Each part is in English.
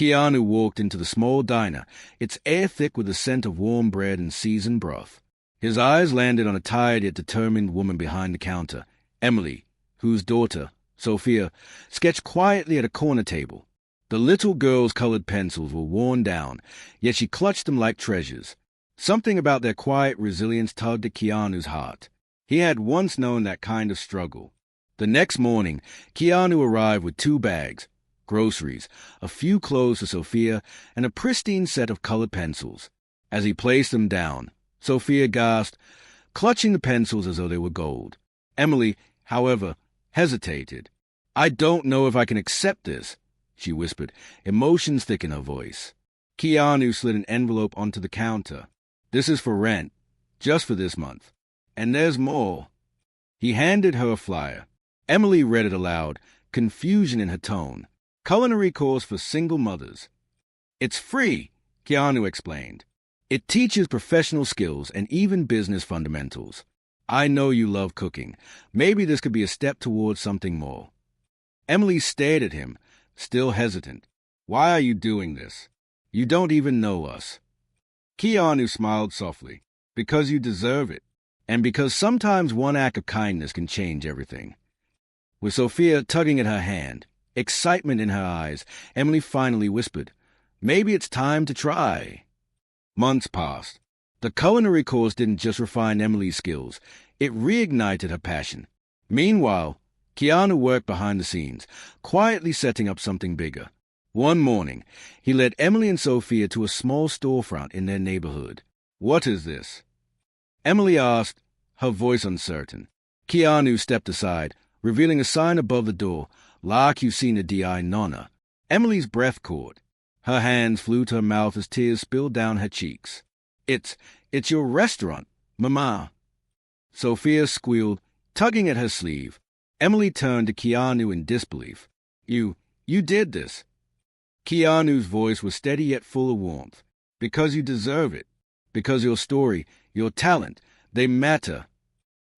Keanu walked into the small diner, its air thick with the scent of warm bread and seasoned broth. His eyes landed on a tired yet determined woman behind the counter, Emily, whose daughter, Sophia, sketched quietly at a corner table. The little girl's colored pencils were worn down, yet she clutched them like treasures. Something about their quiet resilience tugged at Keanu's heart. He had once known that kind of struggle. The next morning, Keanu arrived with 2 bags, groceries, a few clothes for Sophia, and a pristine set of colored pencils. As he placed them down, Sophia gasped, clutching the pencils as though they were gold. Emily, however, hesitated. "I don't know if I can accept this," she whispered, emotions thick in her voice. Keanu slid an envelope onto the counter. "This is for rent, just for this month. And there's more." He handed her a flyer. Emily read it aloud, confusion in her tone. "Culinary course for single mothers." "It's free," Keanu explained. "It teaches professional skills and even business fundamentals. I know you love cooking. Maybe this could be a step towards something more." Emily stared at him, still hesitant. "Why are you doing this? You don't even know us." Keanu smiled softly. "Because you deserve it, and because sometimes one act of kindness can change everything." With Sophia tugging at her hand, excitement in her eyes, Emily finally whispered, "Maybe it's time to try." Months passed. The culinary course didn't just refine Emily's skills, it reignited her passion. Meanwhile, Keanu worked behind the scenes, quietly setting up something bigger. One morning, he led Emily and Sophia to a small storefront in their neighborhood. "What is this?" Emily asked, her voice uncertain. Keanu stepped aside, revealing a sign above the door, 𝗡cie𝘁𝗶𝗰𝗲. Emily's breath caught. Her hands flew to her mouth as tears spilled down her cheeks. It's your restaurant, Mama." Sophia squealed, tugging at her sleeve. Emily turned to Keanu in disbelief. You did this." Keanu's voice was steady yet full of warmth. "Because you deserve it. Because your story, your talent, they matter."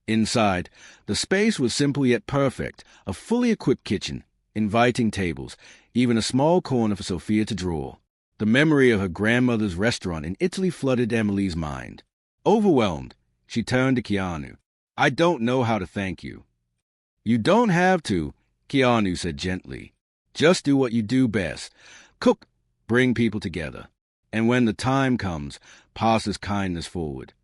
Inside, the space was simple yet perfect, a fully equipped kitchen, inviting tables, even a small corner for Sophia to draw. The memory of her grandmother's restaurant in Italy flooded Emily's mind. Overwhelmed, she turned to Keanu. "I don't know how to thank you." "You don't have to," Keanu said gently. "Just do what you do best. Cook, bring people together. And when the time comes, pass this kindness forward."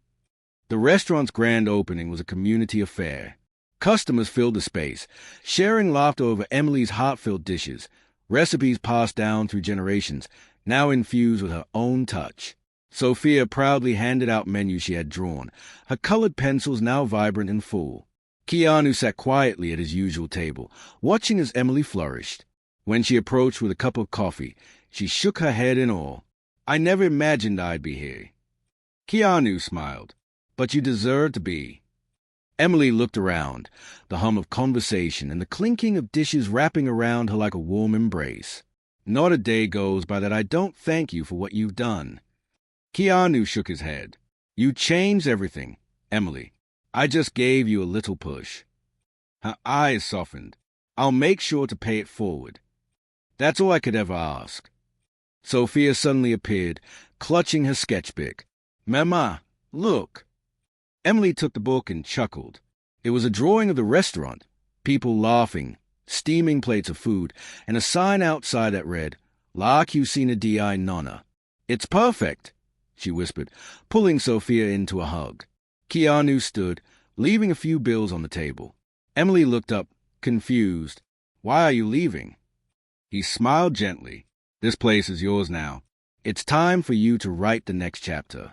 The restaurant's grand opening was a community affair. Customers filled the space, sharing laughter over Emily's heartfelt dishes, recipes passed down through generations, now infused with her own touch. Sophia proudly handed out menus she had drawn, her colored pencils now vibrant and full. Keanu sat quietly at his usual table, watching as Emily flourished. When she approached with a cup of coffee, she shook her head in awe. "I never imagined I'd be here." Keanu smiled. "But you deserve to be." Emily looked around, the hum of conversation and the clinking of dishes wrapping around her like a warm embrace. "Not a day goes by that I don't thank you for what you've done." Keanu shook his head. "You changed everything, Emily. I just gave you a little push." Her eyes softened. "I'll make sure to pay it forward." That's all I could ever ask. Sophia suddenly appeared, clutching her sketchbook. "Mama, look." Emily took the book and chuckled. It was a drawing of the restaurant, people laughing, steaming plates of food, and a sign outside that read, 𝗡cie𝘁𝗶𝗰𝗲. "It's perfect," she whispered, pulling Sophia into a hug. Keanu stood, leaving a few bills on the table. Emily looked up, confused. "Why are you leaving?" He smiled gently. "This place is yours now. It's time for you to write the next chapter."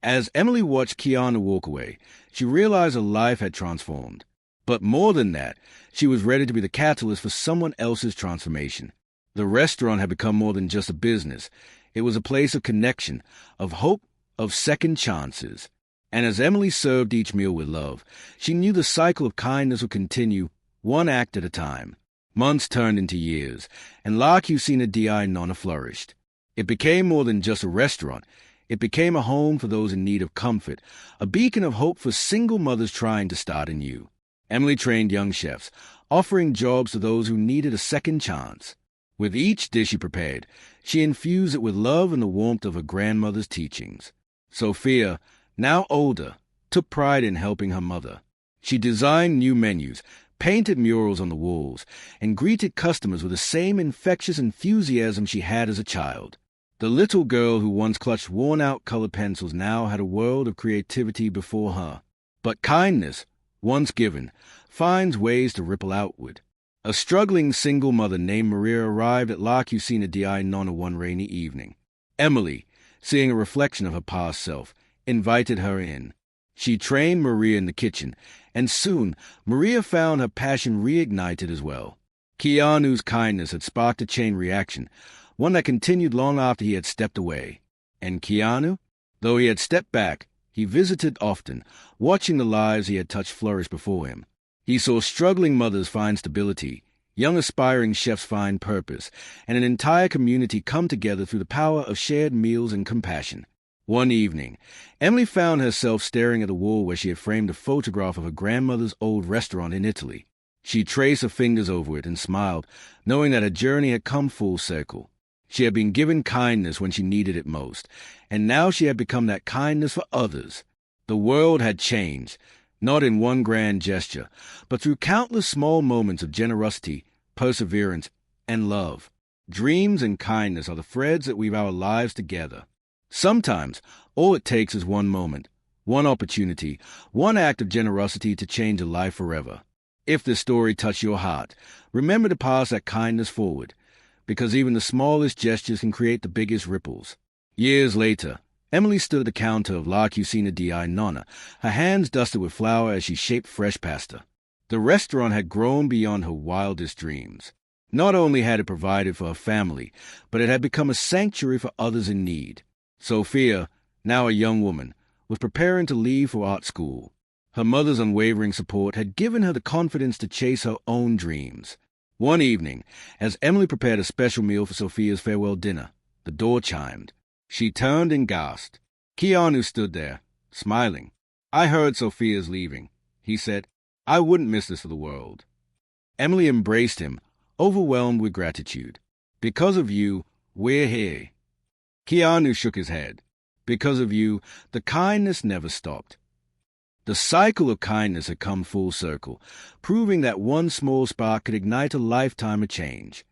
As Emily watched Keanu walk away, she realized her life had transformed. But more than that, she was ready to be the catalyst for someone else's transformation. The restaurant had become more than just a business. It was a place of connection, of hope, of second chances. And as Emily served each meal with love, she knew the cycle of kindness would continue, one act at a time. Months turned into years, and 𝗡cie𝘁𝗶𝗰𝗲 flourished. It became more than just a restaurant. It became a home for those in need of comfort, a beacon of hope for single mothers trying to start anew. Emily trained young chefs, offering jobs to those who needed a second chance. With each dish she prepared, she infused it with love and the warmth of her grandmother's teachings. Sophia, now older, took pride in helping her mother. She designed new menus, painted murals on the walls, and greeted customers with the same infectious enthusiasm she had as a child. The little girl who once clutched worn-out colored pencils now had a world of creativity before her. But kindness, once given, finds ways to ripple outward. A struggling single mother named Maria arrived at 𝗡cie𝘁𝗶𝗰𝗲 one rainy evening. Emily, seeing a reflection of her past self, invited her in. She trained Maria in the kitchen, and soon Maria found her passion reignited as well. Keanu's kindness had sparked a chain reaction, one that continued long after he had stepped away. And Keanu? Though he had stepped back, he visited often, watching the lives he had touched flourish before him. He saw struggling mothers find stability, young aspiring chefs find purpose, and an entire community come together through the power of shared meals and compassion. One evening, Emily found herself staring at the wall where she had framed a photograph of her grandmother's old restaurant in Italy. She traced her fingers over it and smiled, knowing that her journey had come full circle. She had been given kindness when she needed it most, and now she had become that kindness for others. The world had changed, not in one grand gesture, but through countless small moments of generosity, perseverance, and love. Dreams and kindness are the threads that weave our lives together. Sometimes, all it takes is one moment, one opportunity, one act of generosity to change a life forever. If this story touched your heart, remember to pass that kindness forward, because even the smallest gestures can create the biggest ripples. Years later, Emily stood at the counter of 𝗡cie𝘁𝗶𝗰𝗲, her hands dusted with flour as she shaped fresh pasta. The restaurant had grown beyond her wildest dreams. Not only had it provided for her family, but it had become a sanctuary for others in need. Sophia, now a young woman, was preparing to leave for art school. Her mother's unwavering support had given her the confidence to chase her own dreams. One evening, as Emily prepared a special meal for Sophia's farewell dinner, the door chimed. She turned and gasped. Keanu stood there, smiling. "I heard Sophia's leaving," he said. "I wouldn't miss this for the world." Emily embraced him, overwhelmed with gratitude. "Because of you, we're here." Keanu shook his head. "Because of you, the kindness never stopped." The cycle of kindness had come full circle, proving that one small spark could ignite a lifetime of change.